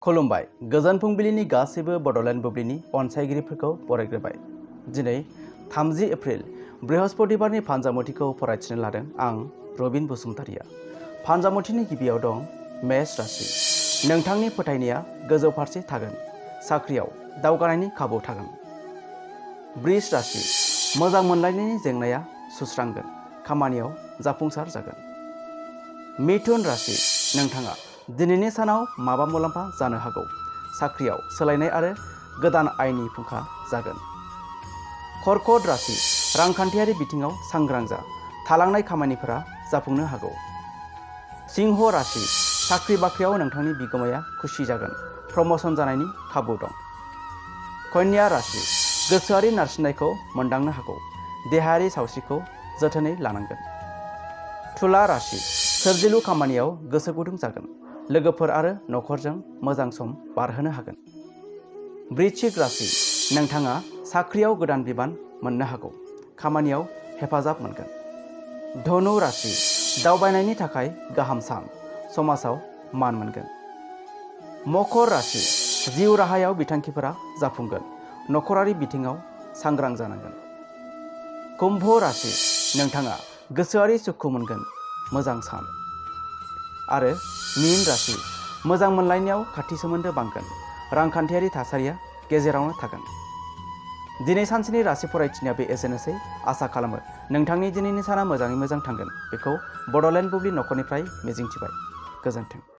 खुलुमबाय गोजोन फुंबिलिनि गासैबो बड'लेण्ड बुब्लिनि अनसायगिरिफोरखौ बरायग्रोबाय। दिनै 30 एप्रिल बृहस्पतिबारनि फानजामुथिखौ फरायथिनो लादों आं रबिन बसुमतारिया। फानजामुथिनि गिबियाव दं मेष राशि। नोंथांनि फोथायनाया गोजौ फारसे थागोन, साख्रियाव दावगानायनि खाबु थागोन। वृष राशि, मोजां मोनलायनायनि जेंनाया सुस्रांगोन, खामानियाव जाफुंसार जागोन। मिथुन राशि, नोंथाङा दिनैनि सानाव माबा मुलाम्फा जानो हागौ, साख्रियाव सोलायनाय आरो गोदान आयनि फुंखा जागोन। कर्कट राशि, रांखान्थियारि बिथिङाव सांग्रां जा, थालांनाय खामानिफोरा जाफुंनो हागौ। सिंह राशि, साख्रि बाख्रियाव नोंथांनि बिगोमाया खुसि जागोन, प्रमोशन जानायनि खाबु दं। कन्या राशि, गोसोआरि नारसिननायखौ मोनदांनो हागौ, देहायारि सावस्रिखौ जोथोनै लानांगोन। तुला राशि, सोरजिलु खामानियाव गोसो गुदुं जागोन, लोगोफोर आरो नखरजों मोजां सम बारहोनो हागोन। वृश्चिक राशि, नोंथाङा साख्रियाव गोदान बिबान मोननो हागौ, खामानियाव हेफाजाब मोनगोन। धनु राशि, दावबायनायनि थाखाय गाहाम सान, समाजाव मान मोनगोन। मकर राशि, जिउ राहायाव बिथांखिफोरा जाफुंगोन, नखरारि बिथिङाव सांग्रां जानांगोन। कुम्भ राशि, नोंथाङा गोसोआरि सुखु मोनगोन, मोजां सान। आरो मीन राशि, मोजां मोनलायनायाव खाथि सोमोन्दो बांगोन, रांखान्थियारि थासारिया गेजेरावनो थागोन। दिनै सानसेनि राशि फरायथिनाया बे एसेनोसै। आसा खालामो नोंथांनि दिनैनि साना मोजाङै मोजां थांगोन, बेखौ बड'लेण्ड बुब्लि नखरनिफ्राय मिजिंथिबाय। गोजोन्थों।